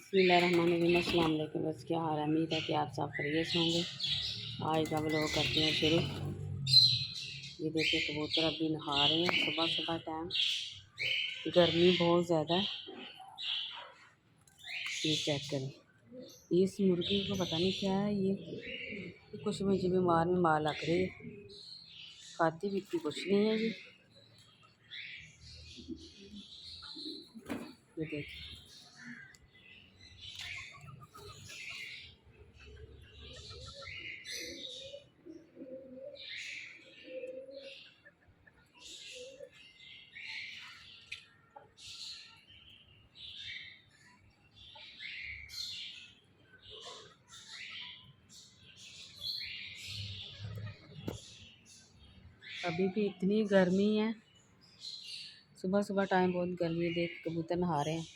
बिस्मिल्लाहिर्रहमानिर्रहीम। अस्सलाम वालेकुम। बस क्या हाल है, उम्मीद है कि आप सब खैरियत से होंगे। आज का व्लॉग करते हैं शुरू। ये देखिए कबूतर अभी नहा रहे हैं सुबह सुबह टाइम, गर्मी बहुत ज़्यादा है। ये चेक करें, इस मुर्गी को पता नहीं क्या है, ये कुछ मुझे बीमार में मार लग रही है, खाती पीती कुछ नहीं है। ये देखिए अभी भी इतनी गर्मी है, सुबह सुबह टाइम बहुत गर्मी है। देख कबूतर नहा रहे हैं।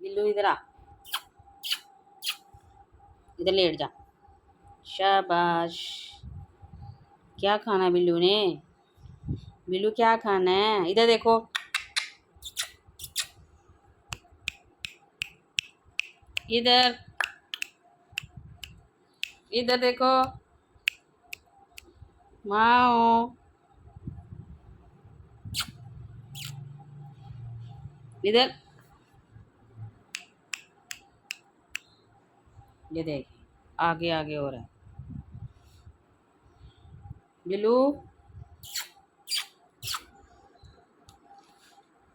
बिल्लू इधर आ, इधर लेट जा। शाबाश। क्या खाना है बिल्लू ने? बिल्लू क्या खाना है? इधर देखो, इधर इधर देखो। माओ, इधर। ये देख, आगे आगे हो रहा है बिल्लू।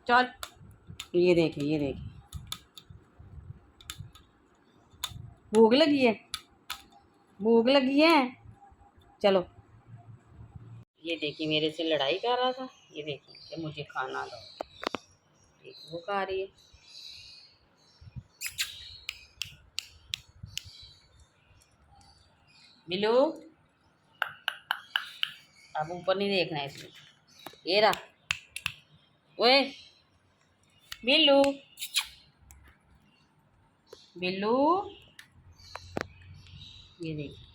चल, ये देखिए ये देखिए, भूख लगी है, भूख लगी है। चलो, ये देखिए मेरे से लड़ाई कर रहा था। ये देखिए कि मुझे खाना दो, एक वो खा रही है। बिल्लू, अब ऊपर नहीं देखना है इसमें। ये रहा, ओए बिल्लू, बिल्लू। ये देखिए